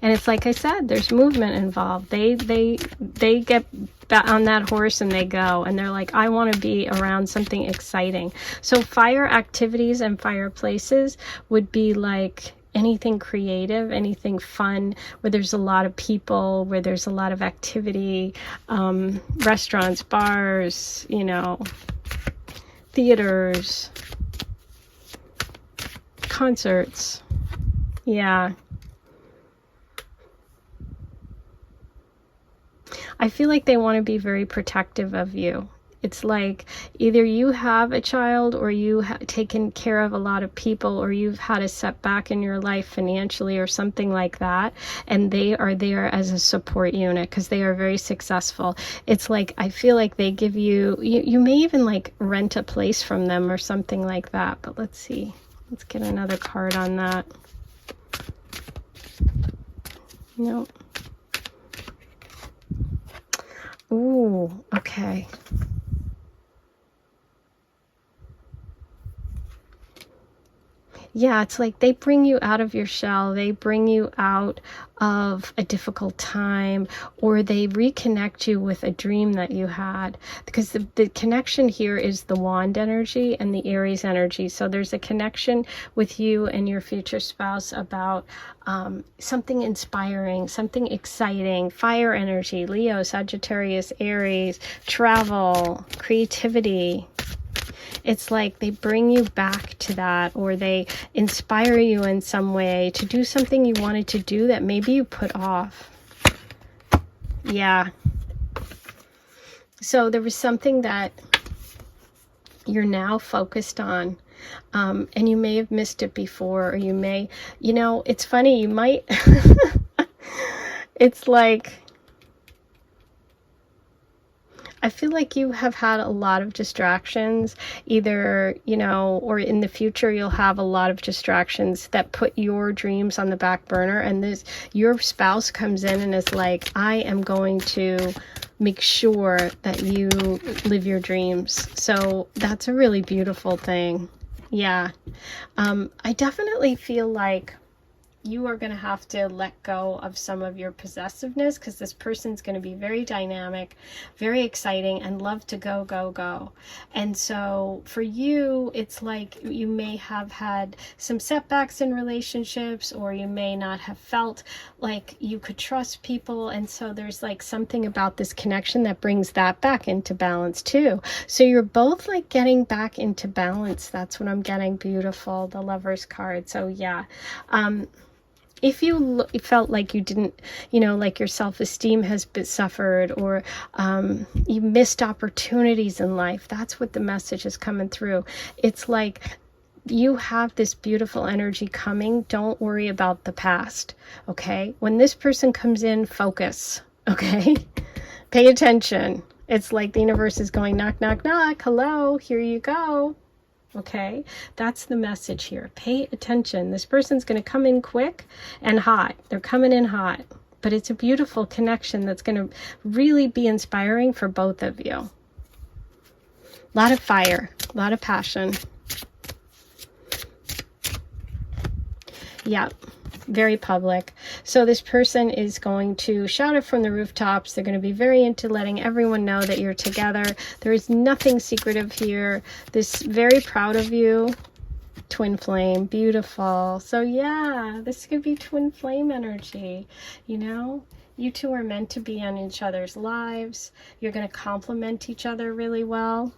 And it's like I said, there's movement involved. They get on that horse and they go. And they're like, I want to be around something exciting. So fire activities and fireplaces would be like anything creative, anything fun, where there's a lot of people, where there's a lot of activity, restaurants, bars, you know, theaters, concerts. Yeah. I feel like they want to be very protective of you. It's like either you have a child or you have taken care of a lot of people, or you've had a setback in your life financially or something like that, and they are there as a support unit because they are very successful. It's like I feel like they give you, you may even like rent a place from them or something like that. But let's see. Let's get another card on that. Nope. Ooh, okay. Yeah, it's like they bring you out of your shell. They bring you out of a difficult time, or they reconnect you with a dream that you had. Because the connection here is the Wand energy and the Aries energy. So there's a connection with you and your future spouse about something inspiring, something exciting, fire energy, Leo, Sagittarius, Aries, travel, creativity. It's like they bring you back to that, or they inspire you in some way to do something you wanted to do that maybe you put off. Yeah. So there was something that you're now focused on, and you may have missed it before, or you may, you know, it's funny, you might, it's like, I feel like you have had a lot of distractions, either, you know, or in the future you'll have a lot of distractions that put your dreams on the back burner, and this, your spouse comes in and is like, I am going to make sure that you live your dreams. So that's a really beautiful thing. Yeah. I definitely feel like you are going to have to let go of some of your possessiveness, because this person's going to be very dynamic, very exciting, and love to go, go, go. And so for you, it's like you may have had some setbacks in relationships, or you may not have felt like you could trust people. And so there's like something about this connection that brings that back into balance too. So you're both like getting back into balance. That's what I'm getting. Beautiful. The Lover's card. So yeah. If you felt like you didn't, you know, like your self-esteem has been suffered, or you missed opportunities in life, that's what the message is coming through. It's like you have this beautiful energy coming. Don't worry about the past, okay? When this person comes in, focus, okay? Pay attention. It's like the universe is going knock, knock, knock. Hello, here you go. Okay, that's the message here. Pay attention. This person's going to come in quick and hot. They're coming in hot, but it's a beautiful connection that's going to really be inspiring for both of you. A lot of fire, a lot of passion. Yeah, very public. So this person is going to shout it from the rooftops. They're going to be very into letting everyone know that you're together. There is nothing secretive here. This very proud of you. Twin flame, beautiful. So yeah, this could be twin flame energy. You know, you two are meant to be in each other's lives. You're going to complement each other really well.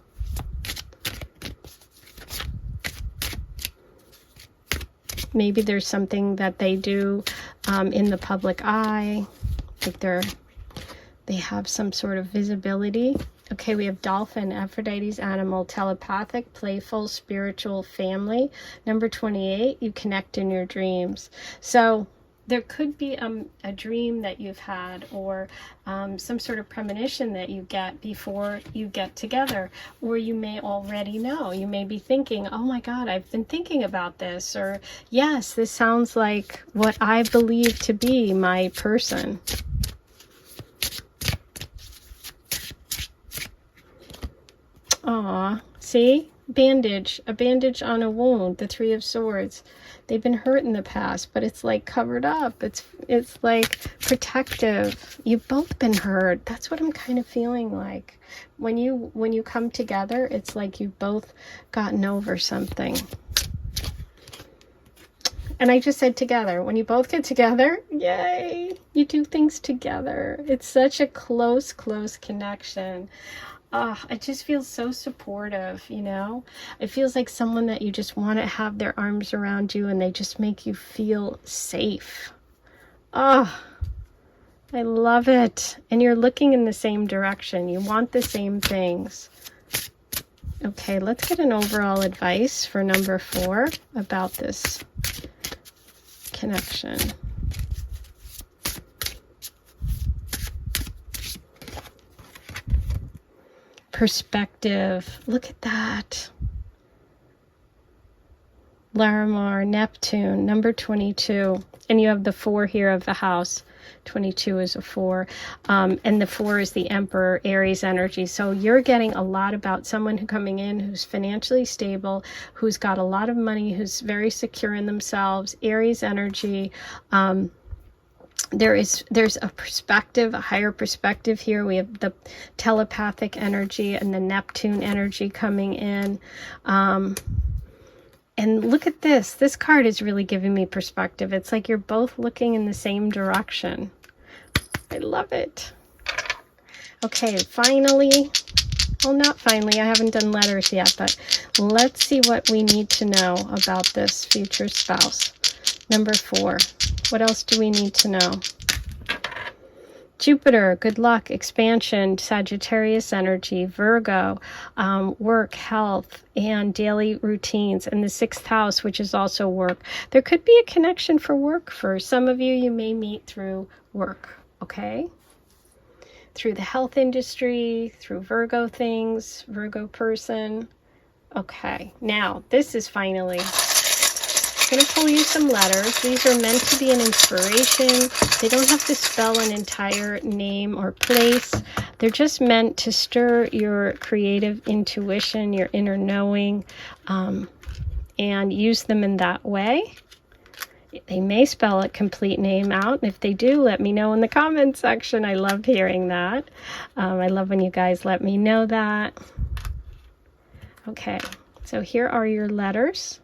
Maybe there's something that they do in the public eye, like they have some sort of visibility. Okay, we have dolphin, Aphrodite's animal, telepathic, playful, spiritual, family. Number 28, you connect in your dreams. So there could be a dream that you've had, or some sort of premonition that you get before you get together, or you may already know. You may be thinking, oh my God, I've been thinking about this, or yes, this sounds like what I believe to be my person. Aw, see? Bandage, a bandage on a wound, the Three of Swords. They've been hurt in the past, but it's like covered up. It's like protective. You've both been hurt. That's what I'm kind of feeling like. When you come together, it's like you've both gotten over something. And I just said together. When you both get together, yay! You do things together. It's such a close connection. It just feels so supportive, you know? It feels like someone that you just want to have their arms around you, and they just make you feel safe. I love it. And you're looking in the same direction. You want the same things. Okay, let's get an overall advice for number 4 about this connection. Perspective. Look at that. Larimar, Neptune, number 22. And you have the 4 here of the house. 22 is a 4. And the 4 is the Emperor, Aries energy. So you're getting a lot about someone who coming in who's financially stable, who's got a lot of money, who's very secure in themselves. Aries energy. There's a perspective, a higher perspective here. We have the telepathic energy and the Neptune energy coming in. And look at this. This card is really giving me perspective. It's like you're both looking in the same direction. I love it. Okay, finally. Well, not finally. I haven't done letters yet, but let's see what we need to know about this future spouse. Number 4. What else do we need to know? Jupiter, good luck, expansion, Sagittarius energy, Virgo, work, health, and daily routines, and the 6th house, which is also work. There could be a connection for work for some of you. You may meet through work, okay? Through the health industry, through Virgo things, Virgo person. Okay, now this is finally... I'm going to pull you some letters. These are meant to be an inspiration. They don't have to spell an entire name or place. They're just meant to stir your creative intuition, your inner knowing, and use them in that way. They may spell a complete name out. If they do, let me know in the comments section. I love hearing that. I love when you guys let me know that. Okay, so here are your letters.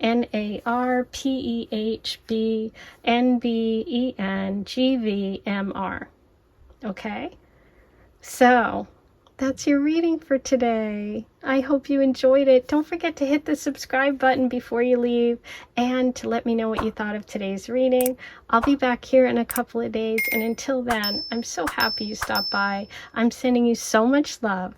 NARPEHBNBENGVMR. Okay, so that's your reading for today. I hope you enjoyed it. Don't forget to hit the subscribe button before you leave, and to let me know what you thought of today's reading. I'll be back here in a couple of days, and until then, I'm so happy you stopped by. I'm sending you so much love.